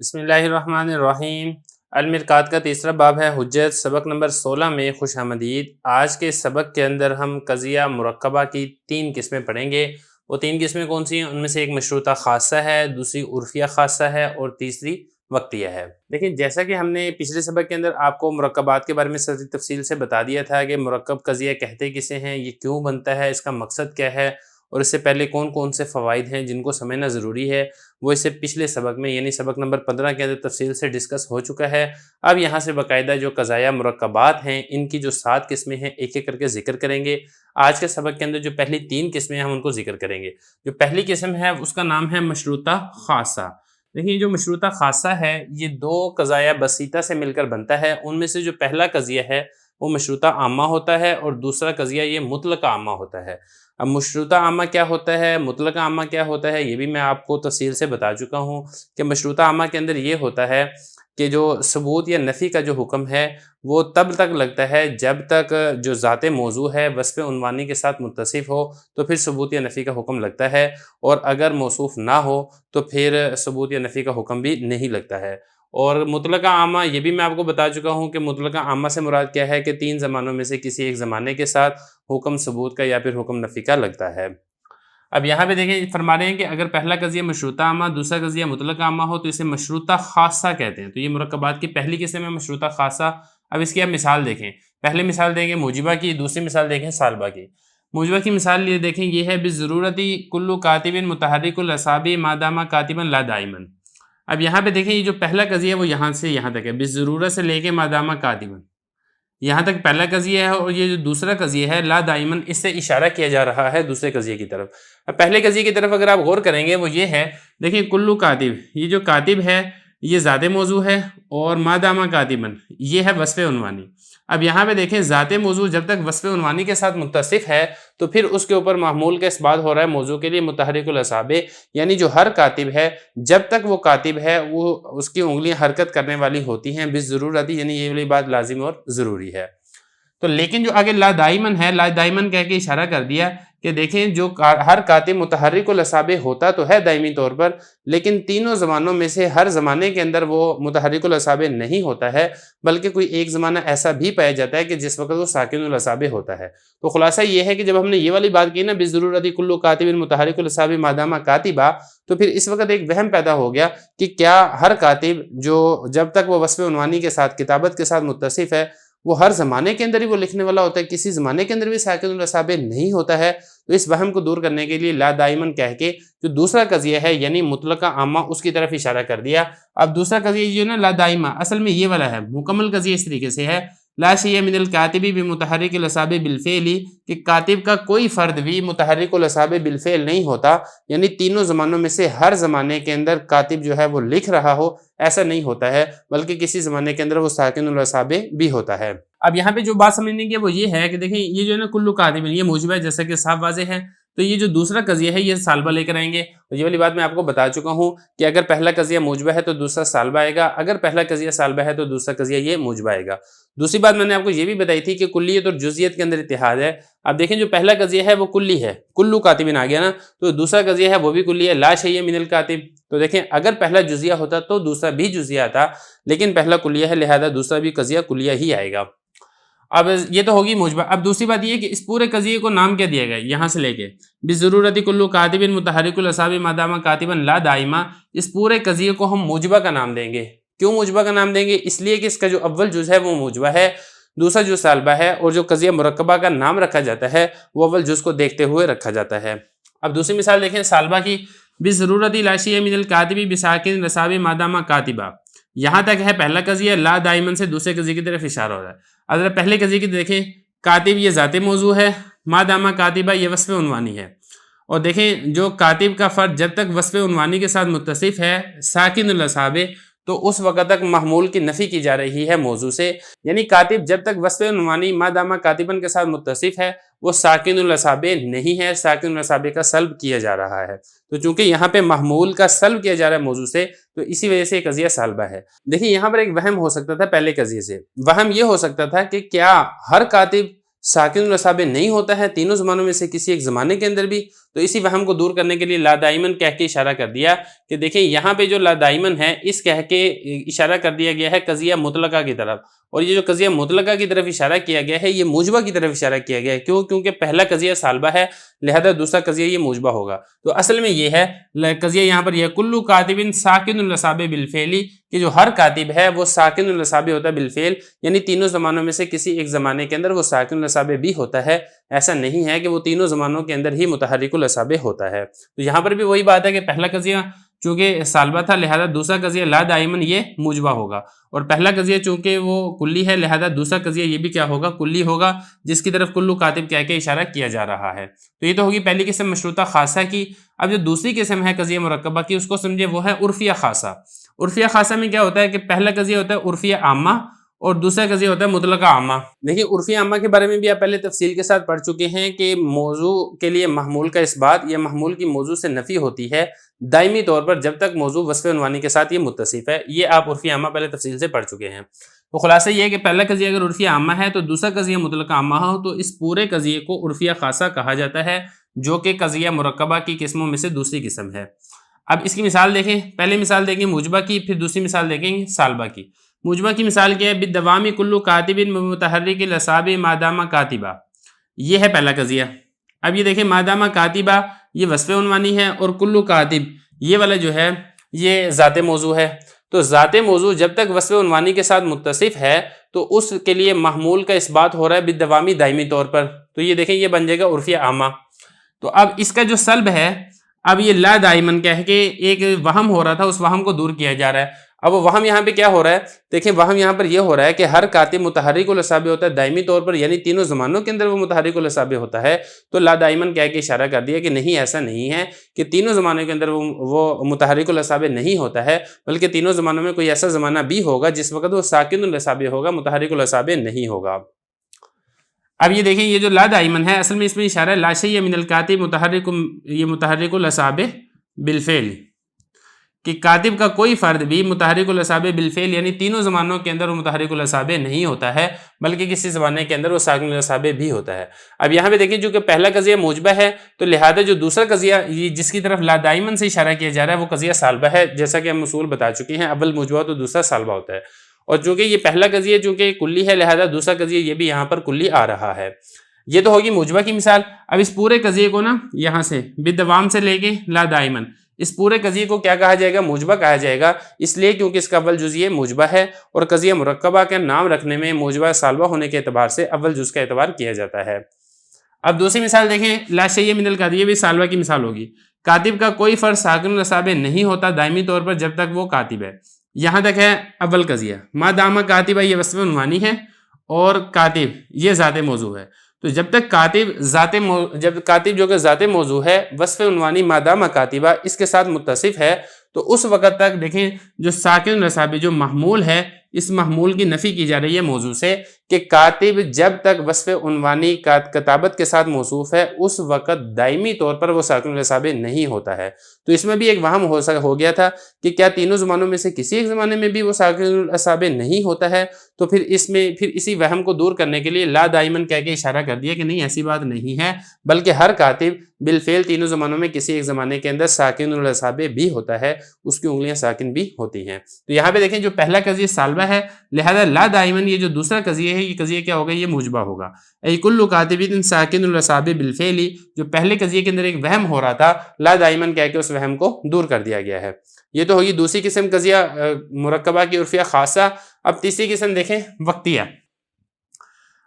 بسم اللہ الرحمن الرحیم۔ المرقات کا تیسرا باب ہے حجت، سبق نمبر 16 میں خوش آمدید۔ آج کے سبق کے اندر ہم قضیہ مرکبہ کی 3 قسمیں پڑھیں گے۔ وہ 3 قسمیں کون سی ہیں؟ ان میں سے ایک مشروطہ خاصہ ہے، دوسری عرفیہ خاصہ ہے اور تیسری وقتیہ ہے۔ لیکن جیسا کہ ہم نے پچھلے سبق کے اندر آپ کو مرکبات کے بارے میں ساری تفصیل سے بتا دیا تھا کہ مرکب قضیہ کہتے کسے ہیں، یہ کیوں بنتا ہے، اس کا مقصد کیا ہے اور اس سے پہلے کون کون سے فوائد ہیں جن کو سمجھنا ضروری ہے، وہ اس سے پچھلے سبق میں یعنی سبق نمبر 15 کے اندر تفصیل سے ڈسکس ہو چکا ہے۔ اب یہاں سے باقاعدہ جو قضایہ مرکبات ہیں ان کی جو 7 قسمیں ہیں ایک ایک کر کے ذکر کریں گے۔ آج کے سبق کے اندر جو پہلی 3 قسمیں ہیں ہم ان کو ذکر کریں گے۔ جو پہلی قسم ہے اس کا نام ہے مشروطہ خاصہ۔ دیکھیں جو مشروطہ خاصہ ہے یہ 2 قضایہ بسیطہ سے مل کر بنتا ہے۔ ان میں سے جو پہلا قضیہ ہے وہ مشروطہ عامہ ہوتا ہے اور دوسرا قضیہ یہ مطلقہ عامہ ہوتا ہے۔ اب مشروطہ عامہ کیا ہوتا ہے، مطلقہ عامہ کیا ہوتا ہے، یہ بھی میں آپ کو تفصیل سے بتا چکا ہوں کہ مشروطہ عامہ کے اندر یہ ہوتا ہے کہ جو ثبوت یا نفی کا جو حکم ہے وہ تب تک لگتا ہے جب تک جو ذات موضوع ہے وصف عنوانی کے ساتھ متصف ہو تو پھر ثبوت یا نفی کا حکم لگتا ہے، اور اگر موصوف نہ ہو تو پھر ثبوت یا نفی کا حکم بھی نہیں لگتا ہے۔ اور مطلقہ عامہ یہ بھی میں آپ کو بتا چکا ہوں کہ مطلقہ عامہ سے مراد کیا ہے کہ 3 زمانوں میں سے کسی ایک زمانے کے ساتھ حکم ثبوت کا یا پھر حکم نفی کا لگتا ہے۔ اب یہاں پہ دیکھیں فرما رہے ہیں کہ اگر پہلا قضیہ مشروطہ عامہ دوسرا قضیہ مطلقہ عامہ ہو تو اسے مشروطہ خاصہ کہتے ہیں۔ تو یہ مرکبات کی پہلی قسم ہے مشروطہ خاصہ۔ اب اس کی آپ مثال دیکھیں، پہلی مثال دیکھیں موجبہ کی، دوسری مثال دیکھیں سالبہ کی۔ موجبہ کی مثال یہ دیکھیں، یہ ہے بِالضرورتی کل کاتب متحرک الاعصاب ما دام کاتبا لا دائما۔ اب یہاں پہ دیکھیں یہ جو پہلا قضیہ ہے وہ یہاں سے یہاں تک ہے، بالضرورت سے لے کے ما دام کاتبا، یہاں تک پہلا قضیہ ہے، اور یہ جو دوسرا قضیہ ہے لا دائمن، اس سے اشارہ کیا جا رہا ہے دوسرے قضیے کی طرف۔ اب پہلے قضیے کی طرف اگر آپ غور کریں گے وہ یہ ہے، دیکھیں کلو کاتب، یہ جو کاتب ہے یہ ذات موضوع ہے، اور ما دامہ کاتبن یہ ہے وصف عنوانی۔ اب یہاں پہ دیکھیں ذات موضوع جب تک وصف عنوانی کے ساتھ متصف ہے تو پھر اس کے اوپر محمول کا اثبات ہو رہا ہے موضوع کے لیے متحرک الاعصاب، یعنی جو ہر کاتب ہے جب تک وہ کاتب ہے وہ اس کی انگلیاں حرکت کرنے والی ہوتی ہیں بالضرورت، یعنی یہ والی بات لازم اور ضروری ہے۔ تو لیکن جو آگے لا دائمن ہے، لا دائمن کہہ کے اشارہ کر دیا کہ دیکھیں جو ہر کاتب متحرک الاعصاب ہوتا تو ہے دائمی طور پر، لیکن تینوں زمانوں میں سے ہر زمانے کے اندر وہ متحرک الاعصاب نہیں ہوتا ہے، بلکہ کوئی ایک زمانہ ایسا بھی پایا جاتا ہے کہ جس وقت وہ ساکن الاعصاب ہوتا ہے۔ تو خلاصہ یہ ہے کہ جب ہم نے یہ والی بات کی نا بالضرورت کل کاتب متحرک الاعصاب ما دام کاتبا، تو پھر اس وقت ایک وہم پیدا ہو گیا کہ کیا ہر کاتب جو جب تک وہ وصف عنوانی کے ساتھ کتابت کے ساتھ متصف ہے وہ ہر زمانے کے اندر ہی وہ لکھنے والا ہوتا ہے، کسی زمانے کے اندر بھی ساکن الاعصاب نہیں ہوتا ہے؟ تو اس وہم کو دور کرنے کے لیے لا دائمن کہہ کے جو دوسرا قضیہ ہے یعنی مطلقہ عامہ اس کی طرف اشارہ کر دیا۔ اب دوسرا قضیہ جو ہے نا لا دائمہ، اصل میں یہ والا ہے، مکمل قضیہ اس طریقے سے ہے، لا شیء من الکاتب بمتحرک الاعصاب بالفعل، کہ کاتب کا کوئی فرد بھی متحرک الاعصاب بالفعل نہیں ہوتا، یعنی تینوں زمانوں میں سے ہر زمانے کے اندر کاتب جو ہے وہ لکھ رہا ہو ایسا نہیں ہوتا ہے، بلکہ کسی زمانے کے اندر وہ ساکن الاعصاب بھی ہوتا ہے۔ اب یہاں پہ جو بات سمجھنے کی وہ یہ ہے کہ دیکھیں یہ جو ہے نا کلو کاتب یہ موجب ہے، جیسا کہ صاف واضح ہے۔ تو یہ جو دوسرا قضیہ ہے یہ سالبہ لے کر آئیں گے، اور یہ والی بات میں آپ کو بتا چکا ہوں کہ اگر پہلا قضیہ موجبہ ہے تو دوسرا سالبہ آئے گا، اگر پہلا قضیہ سالبہ ہے تو دوسرا قضیہ یہ موجبہ آئے گا۔ دوسری بات میں نے آپ کو یہ بھی بتائی تھی کہ کلیت اور جزئیت کے اندر اتحاد ہے۔ اب دیکھیں جو پہلا قضیہ ہے وہ کلی ہے، کلو کاتبین آ گیا نا، تو دوسرا قضیہ ہے وہ بھی کلی ہے، لا شیء من الکاتب۔ تو دیکھیں اگر پہلا جزیہ ہوتا تو دوسرا بھی جزیہ آتا، لیکن پہلا کلیہ ہے لہذا دوسرا بھی قضیہ کلیہ ہی آئے گا۔ اب یہ تو ہوگی موجبہ۔ اب دوسری بات یہ کہ اس پورے قضیے کو نام کیا دیا گیا یہاں سے لے کے بالضرورت کل کاتب متحرک الاعصاب ما دام کاتبا لا دائما، اس پورے قضیے کو ہم موجبہ کا نام دیں گے۔ کیوں موجبہ کا نام دیں گے؟ اس لیے کہ اس کا جو اول جز ہے وہ موجبہ ہے، دوسرا جو سالبہ ہے، اور جو قضیہ مرکبہ کا نام رکھا جاتا ہے وہ اول جز کو دیکھتے ہوئے رکھا جاتا ہے۔ اب دوسری مثال دیکھیں سالبہ کی، بالضرورت لا شیء من الکاتب بساکن الاعصاب ما دام کاتبا، یہاں تک ہے پہلا قضیہ، لا دائمن سے دوسرے قضیے کی طرف اشارہ ہو رہا ہے۔ اگر پہلے قضیے کی دیکھیں کاتب یہ ذات موضوع ہے، ما دامہ کاتبہ یہ وصف عنوانی ہے، اور دیکھیں جو کاتب کا فرد جب تک وصف عنوانی کے ساتھ متصف ہے ساکن الاعصاب، تو اس وقت تک محمول کی نفی کی جا رہی ہے موضوع سے، یعنی کاتب جب تک وصف عنوانی ما دامہ کاتبن کے ساتھ متصف ہے وہ ساکن الاعصاب نہیں ہے، ساکن الاعصاب کا سلب کیا جا رہا ہے۔ تو چونکہ یہاں پہ محمول کا سلب کیا جا رہا ہے موضوع سے، تو اسی وجہ سے قضیہ سالبہ ہے۔ دیکھیں یہاں پر ایک وہم ہو سکتا تھا پہلے قضیے سے، وہم یہ ہو سکتا تھا کہ کیا ہر کاتب ساکن الاسابع نہیں ہوتا ہے تینوں زمانوں میں سے کسی ایک زمانے کے اندر بھی، تو اسی وہم کو دور کرنے کے لیے لا دائمن کہہ کے اشارہ کر دیا کہ دیکھیں یہاں پہ جو لا دائمن ہے اس کہہ کے اشارہ کر دیا گیا ہے قضیہ مطلقہ کی طرف، اور یہ جو قضیہ مطلقہ کی طرف اشارہ کیا گیا ہے یہ موجبہ کی طرف اشارہ کیا گیا ہے، کیوں؟ کیونکہ پہلا قضیہ سالبہ ہے لہذا دوسرا قضیہ یہ موجبہ ہوگا۔ تو اصل میں یہ ہے قضیہ یہاں پر یہ کلو کاتب ساکن الاسابع بالفعل، کہ جو ہر کاتب ہے وہ ساکن الاسابع ہوتا ہے بالفعل، یعنی تینوں زمانوں میں سے کسی ایک زمانے کے اندر وہ ساکن الاسابع بھی ہوتا ہے، ایسا نہیں ہے کہ وہ تینوں زمانوں کے اندر ہی متحرک الاسابع ہوتا ہے۔ تو یہاں پر بھی وہی بات ہے کہ پہلا قضیہ چونکہ سالبہ تھا لہذا دوسرا قضیہ لا دائمن یہ موجبہ ہوگا، اور پہلا قضیہ چونکہ وہ کلی ہے لہذا دوسرا قضیہ یہ بھی کیا ہوگا؟ کلی ہوگا، جس کی طرف کلو کاتب کہہ کے اشارہ کیا جا رہا ہے۔ تو یہ تو ہوگی پہلی قسم مشروطہ خاصہ کی۔ اب جو دوسری قسم ہے قضیہ مرکبہ کی اس کو سمجھے، وہ ہے عرفیہ خاصہ۔ عرفیہ خاصہ میں کیا ہوتا ہے کہ پہلا قضیہ ہوتا ہے عرفیہ عامہ اور دوسرا قضیہ ہوتا ہے مطلقہ عامہ۔ دیکھیں عرفیہ عامہ کے بارے میں بھی آپ پہلے تفصیل کے ساتھ پڑھ چکے ہیں کہ موضوع کے لیے محمول کا اثبات یا محمول کی موضوع سے نفی ہوتی ہے دائمی طور پر جب تک موضوع وصف عنوانی کے ساتھ یہ متصف ہے، یہ آپ عرفیہ عامہ پہلے تفصیل سے پڑھ چکے ہیں۔ تو خلاصہ یہ ہے کہ پہلا قضیہ اگر عرفیہ عامہ ہے تو دوسرا قضیہ مطلقہ عامہ ہو تو اس پورے قضیے کو عرفیہ خاصہ کہا جاتا ہے، جو کہ قضیہ مرکبہ کی قسموں میں سے دوسری قسم ہے۔ اب اس کی مثال دیکھیں، پہلے مثال دیکھیں موجبہ کی، پھر دوسری مثال دیکھیں گے سالبہ کی۔ موجبہ کی مثال کیا ہے؟ بالدوامی کلو کاتب متحرک الاسابع مادامہ کاتبہ، یہ ہے پہلا قضیہ۔ اب یہ دیکھیں مادامہ کاتبہ یہ وصف عنوانی ہے، اور کلو کاتب یہ والا جو ہے یہ ذات موضوع ہے۔ تو ذات موضوع جب تک وصف عنوانی کے ساتھ متصف ہے تو اس کے لیے محمول کا اثبات ہو رہا ہے بالدوامی دائمی طور پر، تو یہ دیکھیں یہ بن جائے گا عرفیہ عامہ۔ تو اب اس کا جو سلب ہے، اب یہ لا دائمن کہہ کے ایک وہم ہو رہا تھا اس وہم کو دور کیا جا رہا ہے۔ اب وہ وہم یہاں پہ کیا ہو رہا ہے؟ دیکھیں وہم یہاں پر یہ ہو رہا ہے کہ ہر کاتب متحرک الاسابع ہوتا ہے دائمی طور پر، یعنی تینوں زمانوں کے اندر وہ متحرک الاسابع ہوتا ہے، تو لا دائمن کہہ کے اشارہ کر دیا کہ نہیں ایسا نہیں ہے کہ تینوں زمانوں کے اندر وہ متحرک الاسابع نہیں ہوتا ہے، بلکہ تینوں زمانوں میں کوئی ایسا زمانہ بھی ہوگا جس وقت وہ ساکن الاسابع ہوگا، متحرک الاسابع نہیں ہوگا۔ اب یہ دیکھیں یہ جو لا دائمن ہے اصل میں اس میں اشارہ ہے لا شیء من الکاتب متحرک الاسابع بالفعل، کہ کاتب کا کوئی فرد بھی متحرک الاسابع بالفعل یعنی تینوں زمانوں کے اندر وہ متحرک الاسابع نہیں ہوتا ہے، بلکہ کسی زمانے کے اندر وہ ساکن الاسابع بھی ہوتا ہے۔ اب یہاں پہ دیکھیں چونکہ پہلا قضیہ موجبہ ہے تو لہذا جو دوسرا قضیہ جس کی طرف لا دائمن سے اشارہ کیا جا رہا ہے وہ قضیہ سالبہ ہے، جیسا کہ ہم اصول بتا چکے ہیں، اول موجبہ تو دوسرا سالبہ ہوتا ہے، اور چونکہ یہ پہلا قضیہ چونکہ کلی ہے لہذا دوسرا قضیہ یہ بھی یہاں پر کلی آ رہا ہے۔ یہ تو ہوگی موجبہ کی مثال۔ اب اس پورے قضیے کو نا یہاں سے بالدوام سے لے کے لا دائمن، اس پورے قضیے کو کیا کہا جائے گا؟ موجبہ کہا جائے گا، اس لیے کیونکہ اس کا اول جز یہ موجبہ ہے، اور قضیہ مرکبہ کا نام رکھنے میں موجبہ سالبہ ہونے کے اعتبار سے اول جز کا اعتبار کیا جاتا ہے۔ اب دوسری مثال دیکھیں لا شیء من الکاتب، یہ بھی سالبہ کی مثال ہوگی۔ کاتب کا کوئی فرد ساکن الاسابع نہیں ہوتا دائمی طور پر جب تک وہ کاتب ہے، یہاں تک ہے اول قضیہ۔ ما دامہ کاتبہ یہ وصف عنوانی ہے، اور کاتب یہ ذات موضوع ہے، تو جب تک کاتب جو کہ ذات موضوع ہے وصف عنوانی مادامہ کاتبہ اس کے ساتھ متصف ہے، تو اس وقت تک دیکھیں جو ساکن الاسابع جو محمول ہے اس محمول کی نفی کی جا رہی ہے موضوع سے، کہ کاتب جب تک وصف عنوانی کتابت کے ساتھ موصوف ہے اس وقت دائمی طور پر وہ ساکن الاسابع نہیں ہوتا ہے۔ تو اس میں بھی ایک وہم ہو گیا تھا کہ کیا تینوں زمانوں میں سے کسی ایک زمانے میں بھی وہ ساکن الاسابع نہیں ہوتا ہے، تو پھر اسی وہم کو دور کرنے کے لیے لا دائمن کہہ کے اشارہ کر دیا کہ نہیں ایسی بات نہیں ہے، بلکہ ہر کاتب بالفعل تینوں زمانوں میں کسی ایک زمانے کے اندر ساکن الاسابع بھی ہوتا ہے، اس کی انگلیاں ساکن بھی ہوتی ہیں۔ تو یہاں پہ دیکھیں جو پہلا قضیہ سالبہ ہے لہذا لا دائمن یہ جو دوسرا قضیہ ہے یہ قضیہ کیا ہوگا؟ یہ موجبہ ہوگا۔ ای کل کاتب ساکن الاسابع بالفعل، جو پہلے قضیے کے اندر ایک وہم ہو رہا تھا لا دائمن کہہ کے اس وہم کو دور کر دیا گیا ہے۔ یہ تو ہوگی دوسری قسم قضیہ مرکبہ کی عرفیہ خاصہ۔ اب تیسری قسم دیکھیں وقتیہ۔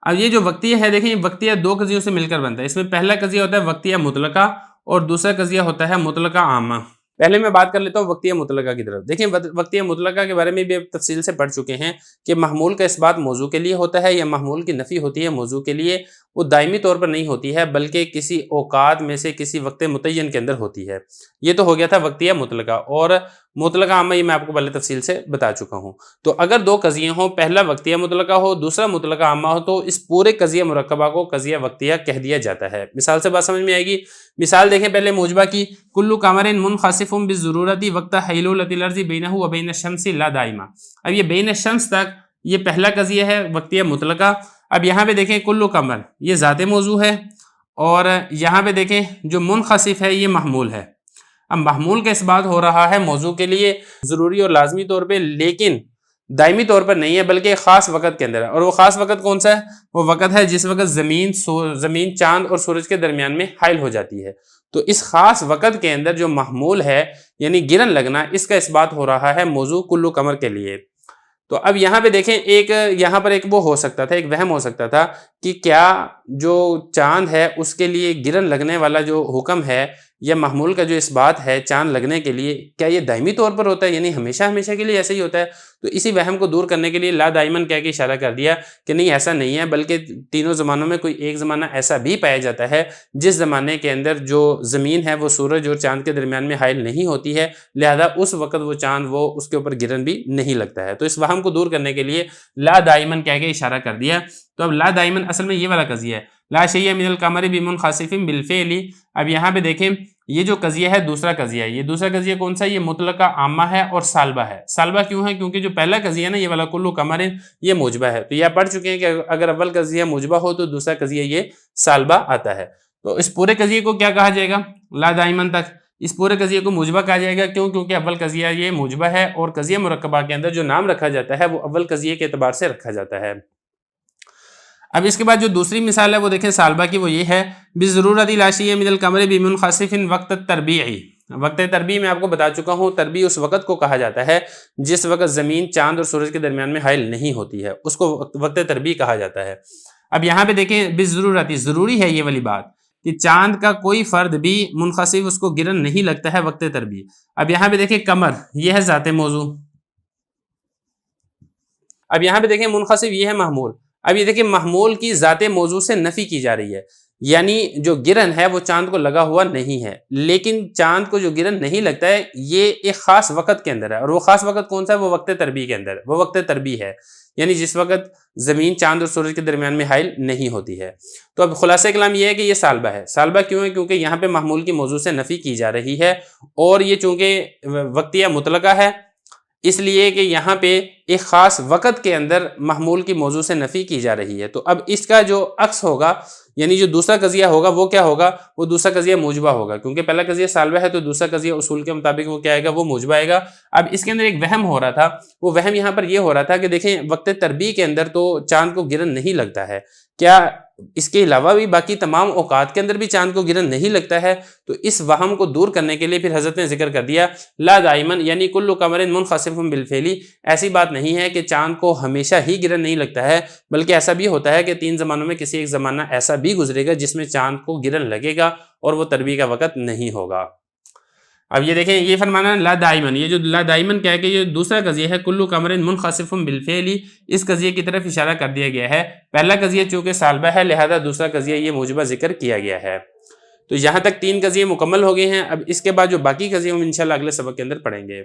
اب یہ جو وقتیہ ہے دیکھیں یہ وقتیہ دو قضیوں سے مل کر بنتا ہے، اس میں پہلا قضیہ ہوتا ہے وقتیہ مطلقہ اور دوسرا قضیہ ہوتا ہے مطلقہ عامہ۔ پہلے میں بات کر لیتا ہوں وقتیہ مطلقہ کی طرف۔ دیکھیں وقتیہ مطلقہ کے بارے میں بھی تفصیل سے پڑھ چکے ہیں کہ محمول کا اثبات موضوع کے لیے ہوتا ہے یا محمول کی نفی ہوتی ہے موضوع کے لیے، وہ دائمی طور پر نہیں ہوتی ہے بلکہ کسی اوقات میں سے کسی وقت متعین کے اندر ہوتی ہے۔ یہ تو ہو گیا تھا وقتیہ مطلقہ، اور مطلقہ عامہ یہ میں آپ کو پہلے تفصیل سے بتا چکا ہوں۔ تو اگر دو قضیے ہوں، پہلا وقتیہ مطلقہ ہو دوسرا مطلقہ عامہ ہو، تو اس پورے قضیہ مرکبہ کو قضیہ وقتیہ کہہ دیا جاتا ہے۔ مثال سے بات سمجھ میں آئے گی۔ مثال دیکھیں پہلے موجبہ کی، کل قمر منخسف بالضرورت وقت حیلولۃ الارض بینہ وبین الشمس لا دائمہ۔ اب یہ بین الشمس تک یہ پہلا قضیہ ہے وقتیہ مطلقہ۔ اب یہاں پہ دیکھیں کلو قمر یہ ذات موضوع ہے، اور یہاں پہ دیکھیں جو منخسف ہے یہ محمول ہے۔ اب محمول کا اس بات ہو رہا ہے موضوع کے لیے ضروری اور لازمی طور پہ، لیکن دائمی طور پر نہیں ہے، بلکہ خاص وقت کے اندر ہے۔ اور وہ خاص وقت کون سا ہے؟ وہ وقت ہے جس وقت زمین چاند اور سورج کے درمیان میں حائل ہو جاتی ہے۔ تو اس خاص وقت کے اندر جو محمول ہے یعنی گرن لگنا، اس کا اس بات ہو رہا ہے موضوع کلو قمر کے لیے۔ تو اب یہاں پہ دیکھیں یہاں پر ایک وہ ہو سکتا تھا، ایک وہم ہو سکتا تھا کہ کیا جو چاند ہے اس کے لیے گرن لگنے والا جو حکم ہے یا محمول کا جو اس بات ہے چاند لگنے کے لیے، کیا یہ دائمی طور پر ہوتا ہے، یعنی ہمیشہ ہمیشہ کے لیے ایسا ہی ہوتا ہے؟ تو اسی وہم کو دور کرنے کے لیے لا دائمن کہہ کے اشارہ کر دیا کہ نہیں ایسا نہیں ہے، بلکہ تینوں زمانوں میں کوئی ایک زمانہ ایسا بھی پایا جاتا ہے جس زمانے کے اندر جو زمین ہے وہ سورج اور چاند کے درمیان میں حائل نہیں ہوتی ہے، لہذا اس وقت وہ چاند وہ اس کے اوپر گرن بھی نہیں لگتا ہے۔ تو اس وہم کو دور کرنے کے لیے لا دائمن کہہ کے اشارہ کر دیا۔ تو اب لا دائمن اصل میں یہ والا قضیہ ہے، لا شیء من القمر بمنخسف بالفعل۔ اب یہاں پہ دیکھیں یہ جو قضیہ ہے دوسرا قضیہ ہے، یہ دوسرا قضیہ کون سا ہے؟ یہ مطلقہ عامہ ہے اور سالبہ ہے۔ سالبہ کیوں ہے؟ کیونکہ جو پہلا قضیہ ہے نا یہ والا کلو قمر یہ موجبہ ہے، تو یہ پڑھ چکے ہیں کہ اگر اول قضیہ موجبہ ہو تو دوسرا قضیہ یہ سالبہ آتا ہے۔ تو اس پورے قضیے کو کیا کہا جائے گا؟ لا دائمن تک اس پورے قضیے کو موجبہ کہا جائے گا۔ کیوں؟ کیونکہ اول قضیہ یہ موجبہ ہے، اور قضیہ مرکبہ کے اندر جو نام رکھا جاتا ہے وہ اول قضیے کے اعتبار سے رکھا جاتا ہے۔ اب اس کے بعد جو دوسری مثال ہے وہ دیکھیں سالبہ کی، وہ یہ ہے بِضْرُورَةِ لَا شَيْءَ مِنَ الْقَمَرِ بِمُنْخَسِفٍ وقت التربیع۔ وقت تربیع میں آپ کو بتا چکا ہوں، تربیع اس وقت کو کہا جاتا ہے جس وقت زمین چاند اور سورج کے درمیان میں حائل نہیں ہوتی ہے، اس کو وقت تربیع کہا جاتا ہے۔ اب یہاں پہ دیکھیں بِضْرُورَةِ ضروری ہے یہ والی بات کہ چاند کا کوئی فرد بھی منخسف اس کو گرن نہیں لگتا ہے وقت تربیع۔ اب یہاں پہ دیکھیں قمر یہ ہے ذات موضوع، اب یہاں پہ دیکھیں منخسف یہ ہے محمول۔ اب یہ دیکھیں محمول کی ذات موضوع سے نفی کی جا رہی ہے، یعنی جو گرن ہے وہ چاند کو لگا ہوا نہیں ہے، لیکن چاند کو جو گرن نہیں لگتا ہے یہ ایک خاص وقت کے اندر ہے، اور وہ خاص وقت کون سا ہے؟ وہ وقت تربیع کے اندر، وہ وقت تربیع ہے، یعنی جس وقت زمین چاند اور سورج کے درمیان میں حائل نہیں ہوتی ہے۔ تو اب خلاصہ کلام یہ ہے کہ یہ سالبہ ہے۔ سالبہ کیوں ہے؟ کیونکہ یہاں پہ محمول کی موضوع سے نفی کی جا رہی ہے، اور یہ چونکہ وقتیہ مطلقہ ہے اس لیے کہ یہاں پہ ایک خاص وقت کے اندر محمول کی موضوع سے نفی کی جا رہی ہے۔ تو اب اس کا جو عکس ہوگا، یعنی جو دوسرا قضیہ ہوگا وہ کیا ہوگا؟ وہ دوسرا قضیہ موجبہ ہوگا، کیونکہ پہلا قضیہ سالبہ ہے تو دوسرا قضیہ اصول کے مطابق وہ کیا آئے گا؟ وہ موجبہ آئے گا۔ اب اس کے اندر ایک وہم ہو رہا تھا، وہ وہم یہاں پر یہ ہو رہا تھا کہ دیکھیں وقت تربیع کے اندر تو چاند کو گرن نہیں لگتا ہے، کیا اس کے علاوہ بھی باقی تمام اوقات کے اندر بھی چاند کو گرن نہیں لگتا ہے؟ تو اس وہم کو دور کرنے کے لیے پھر حضرت نے ذکر کر دیا لا دائمن، یعنی کل قمر منخسف بالفعل۔ ایسی بات نہیں ہے کہ چاند کو ہمیشہ ہی گرن نہیں لگتا ہے، بلکہ ایسا بھی ہوتا ہے کہ تین زمانوں میں کسی ایک زمانہ ایسا بھی گزرے گا جس میں چاند کو گرن لگے گا اور وہ تربیع کا وقت نہیں ہوگا۔ اب یہ دیکھیں یہ فرمانا لا دائمن، یہ جو لا دائمن کیا ہے کہ یہ دوسرا قضیہ ہے کلو قمر منخسف بالفعل، اس قضیے کی طرف اشارہ کر دیا گیا ہے۔ پہلا قضیہ چونکہ سالبہ ہے لہذا دوسرا قضیہ یہ موجبہ ذکر کیا گیا ہے۔ تو یہاں تک تین قضیے مکمل ہو گئے ہیں۔ اب اس کے بعد جو باقی قضیے ہم انشاءاللہ اگلے سبق کے اندر پڑھیں گے۔